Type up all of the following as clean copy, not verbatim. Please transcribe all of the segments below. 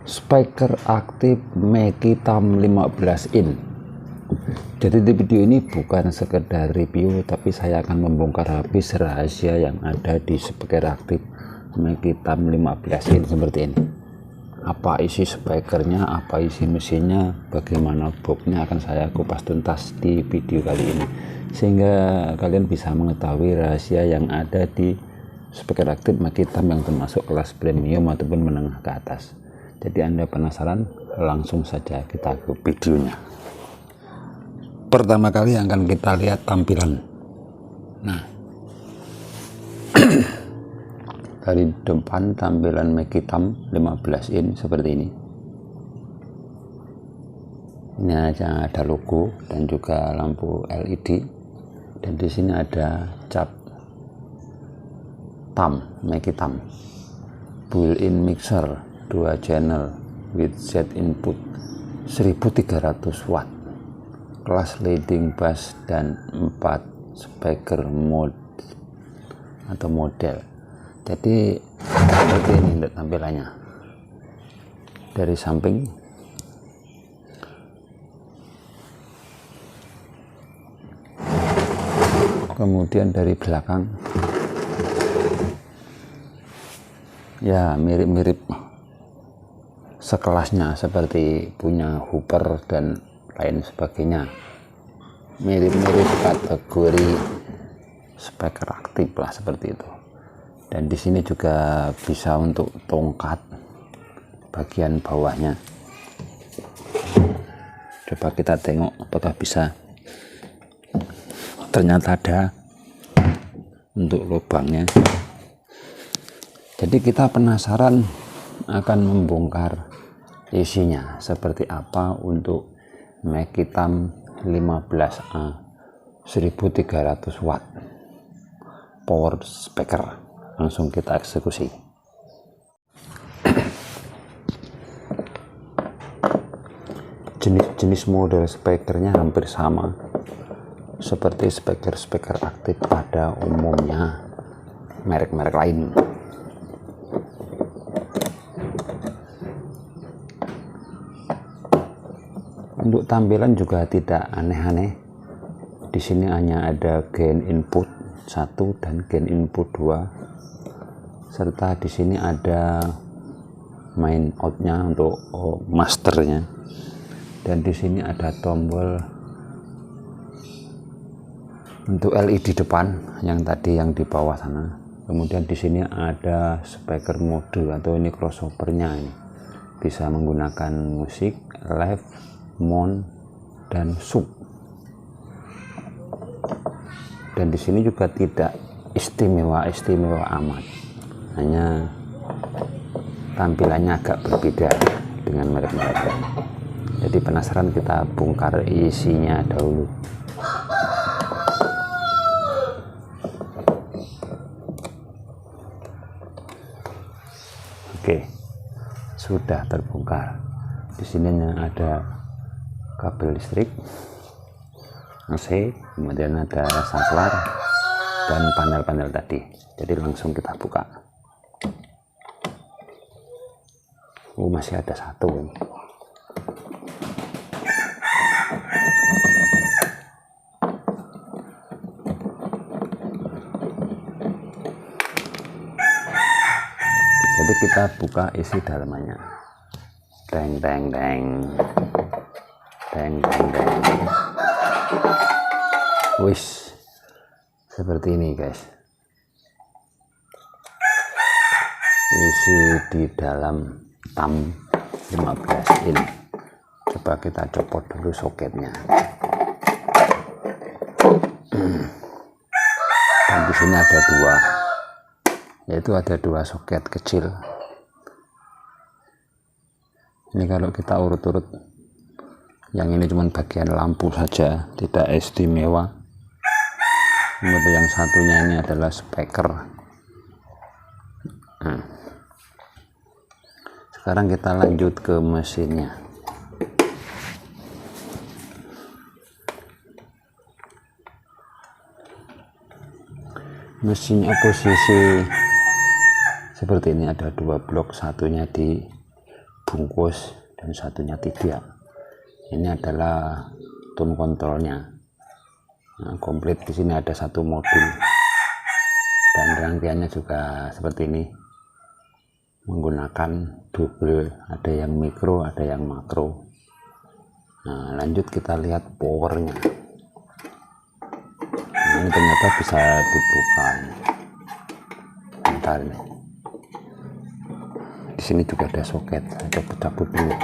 Speaker aktif Mekitam 15 in. Jadi di video ini bukan sekedar review, tapi saya akan membongkar habis rahasia yang ada di speaker aktif Mekitam 15 in seperti ini. Apa isi speakernya, apa isi mesinnya, bagaimana boxnya, akan saya kupas tuntas di video kali ini, sehingga kalian bisa mengetahui rahasia yang ada di speaker aktif Mekitam yang termasuk kelas premium ataupun menengah ke atas. Jadi Anda penasaran? Langsung saja kita ke videonya. Pertama kali akan kita lihat tampilan. Nah, dari depan tampilan Mekitam 15 in seperti ini. Ini ada logo dan juga lampu LED, dan di sini ada cap TAM Mekitam, built-in mixer 2 channel with set input 1300 watt, kelas leading bass, dan 4 speaker mode atau model. Jadi seperti ini untuk tampilannya dari samping. Kemudian dari belakang, ya mirip-mirip sekelasnya seperti punya Hooper dan lain sebagainya, mirip-mirip kategori speaker aktif lah seperti itu. Dan di sini juga bisa untuk tongkat bagian bawahnya. Coba kita tengok apakah bisa. Ternyata ada untuk lubangnya. Jadi kita penasaran akan membongkar isinya seperti apa untuk Mekitam 15A 1300 watt power speaker. Langsung kita eksekusi. Jenis model speakernya hampir sama seperti speaker aktif pada umumnya merek-merek lain. Untuk tampilan juga tidak aneh-aneh. Di sini hanya ada gain input 1 dan gain input 2, serta di sini ada main outnya untuk masternya, dan di sini ada tombol untuk LED depan yang tadi yang di bawah sana. Kemudian di sini ada speaker mode atau ini crossovernya, ini bisa menggunakan musik, live, mount, dan sub. Dan di sini juga tidak istimewa amat, hanya tampilannya agak berbeda dengan merek-merek lain. Jadi penasaran, kita bongkar isinya dahulu. Oke, sudah terbongkar. Di sini ada kabel listrik, AC, kemudian ada saklar dan panel-panel tadi. Jadi langsung kita buka. Masih ada satu. Jadi kita buka isi dalamannya. Deng deng deng. Deng deng deng. Wis, seperti ini guys, isi di dalam TAM 15 in. Coba kita copot dulu soketnya. Dan di sini ada dua, yaitu ada 2 soket kecil. Ini kalau kita urut-urut, yang ini cuma bagian lampu saja, tidak istimewa. Kemudian yang satunya ini adalah speaker. Nah, sekarang kita lanjut ke mesinnya. Mesinnya posisi seperti ini, ada 2 blok, satunya di bungkus dan satunya tidak. Ini adalah tone kontrolnya. Nah, komplit di sini ada satu modul dan rangkaiannya juga seperti ini, menggunakan double, ada yang mikro ada yang makro. Nah, lanjut kita lihat powernya. Nah, ini ternyata bisa dibuka. Bentar nih. Di sini juga ada soket, saya cabut dulu.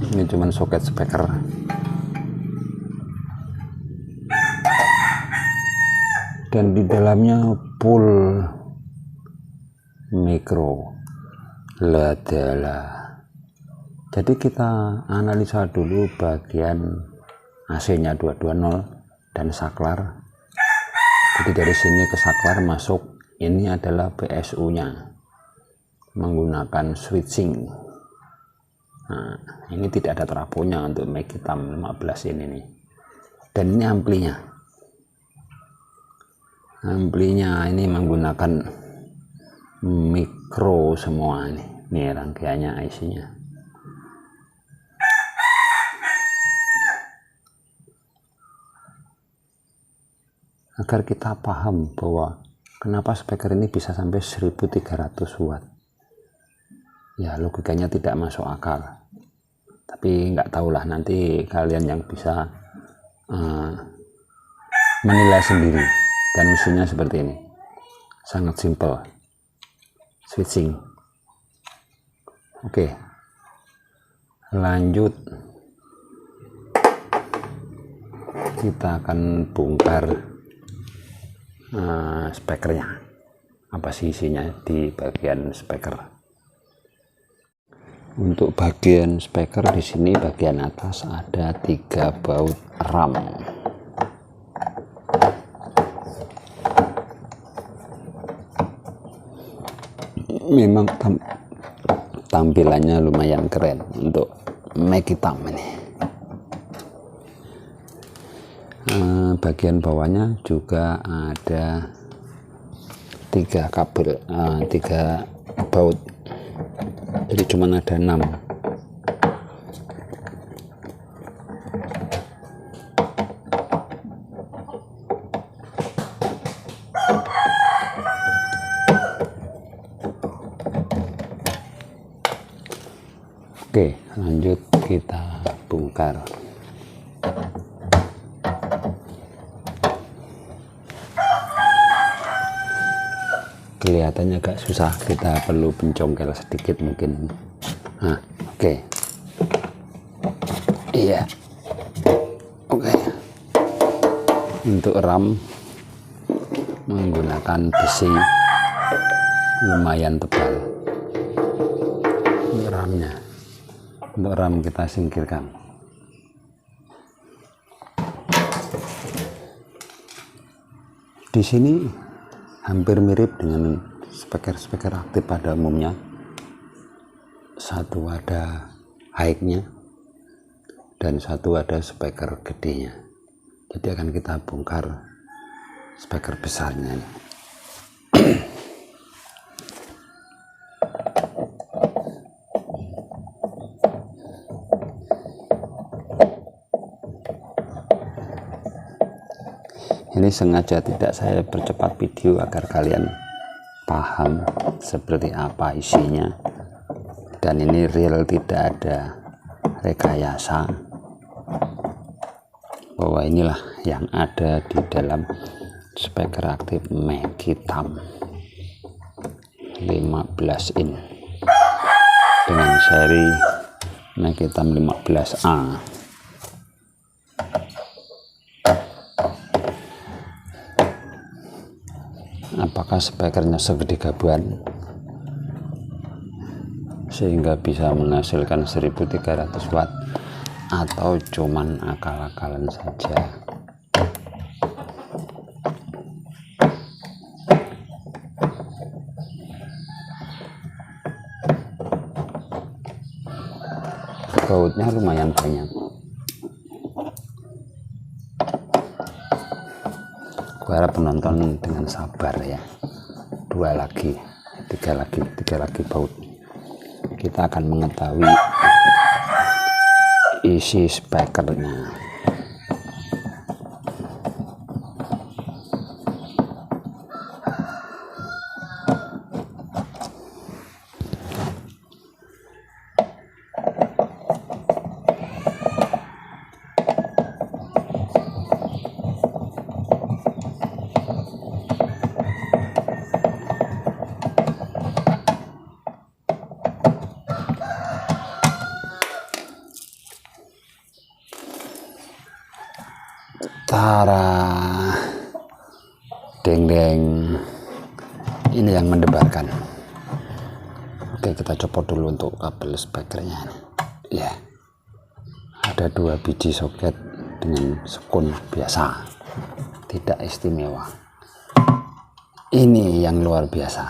Ini cuman soket speaker. Dan di dalamnya full mikro adalah. Jadi kita analisa dulu bagian AC-nya 220 dan saklar. Jadi dari sini ke saklar masuk, ini adalah PSU-nya menggunakan switching. Nah, ini tidak ada trafonya untuk mic hitam 15 ini nih. Dan ini amplinya. Amplinya ini menggunakan mikro semua nih. Ini rangkaiannya IC-nya. Agar kita paham bahwa kenapa speaker ini bisa sampai 1300 watt. Ya, logikanya tidak masuk akal. Tapi nggak tahulah, nanti kalian yang bisa menilai sendiri. Dan mesinnya seperti ini, sangat simple, switching. Oke, lanjut kita akan bongkar speakernya. Apa sih isinya di bagian speaker? Untuk bagian speaker di sini bagian atas ada 3 baut RAM. Memang tampilannya lumayan keren untuk mic hitam ini. Bagian bawahnya juga ada 3 kabel, 3 baut. Jadi cuma ada 6. Oke, lanjut kita bongkar. Kelihatannya agak susah, kita perlu pencongkel sedikit mungkin. Nah, oke. Iya. Oke. Untuk RAM menggunakan besi lumayan tebal. Ini RAM-nya. Untuk RAM kita singkirkan. Di sini hampir mirip dengan speaker-speaker aktif pada umumnya. Satu ada high-nya dan satu ada speaker gedenya. Jadi akan kita bongkar speaker besarnya. Ini sengaja tidak saya percepat video agar kalian paham seperti apa isinya, dan ini real, tidak ada rekayasa, bahwa inilah yang ada di dalam speaker aktif mic hitam 15 in dengan seri mic hitam 15A. Apakah speakernya segede gaban sehingga bisa menghasilkan 1300 watt, atau cuman akal-akalan saja? Bautnya lumayan banyak. Harap penonton dengan sabar ya, 2 lagi. tiga lagi baut. Kita akan mengetahui isi spekernya. Tara, deng deng, ini yang mendebarkan. Oke, kita copot dulu untuk kabel spekernya. Ya, ada 2 biji soket dengan sekun biasa, tidak istimewa. Ini yang luar biasa.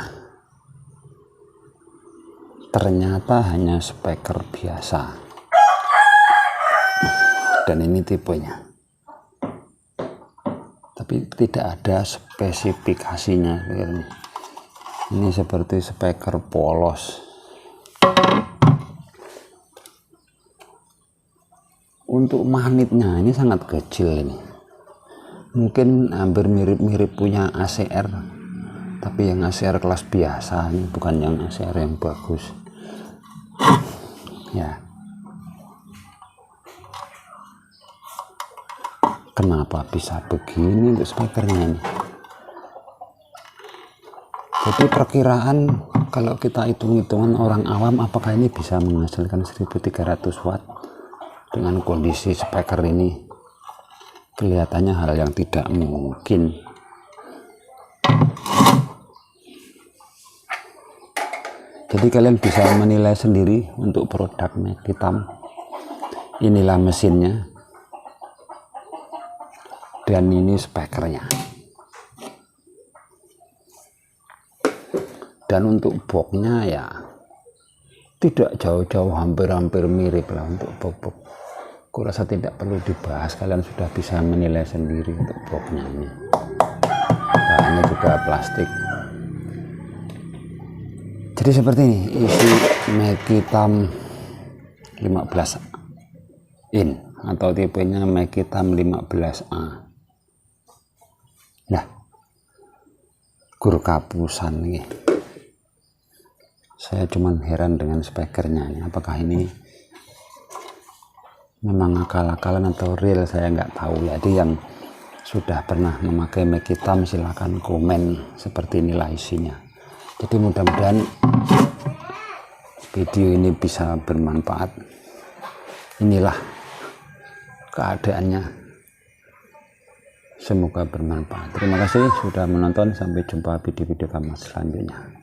Ternyata hanya speaker biasa, dan ini tipenya. Tapi tidak ada spesifikasinya. Ini seperti speaker polos. Untuk magnetnya ini sangat kecil ini. Mungkin hampir mirip-mirip punya ACR, tapi yang ACR kelas biasa, ini bukan yang ACR yang bagus. Ya. Kenapa bisa begini untuk speakernya ini? Jadi perkiraan kalau kita hitung-hitungan orang awam, apakah ini bisa menghasilkan 1300 watt dengan kondisi speaker ini? Kelihatannya hal yang tidak mungkin. Jadi kalian bisa menilai sendiri untuk produk Mekitam. Inilah mesinnya. Dan ini spekernya. Dan untuk boxnya ya tidak jauh-jauh, hampir-hampir mirip lah untuk box. Kurasa tidak perlu dibahas, kalian sudah bisa menilai sendiri untuk boxnya ini. Bahannya juga plastik. Jadi seperti ini isi Mekitam 15 in atau tipenya Mekitam 15A. Nah, gur kapusan nih. Saya cuman heran dengan spekernya ini. Apakah ini memang akal-akalan atau real, saya nggak tahu. Jadi yang sudah pernah memakai Mekitam silahkan komen seperti inilah isinya. Jadi mudah-mudahan video ini bisa bermanfaat. Inilah keadaannya. Semoga bermanfaat. Terima kasih sudah menonton. Sampai jumpa video-video kami selanjutnya.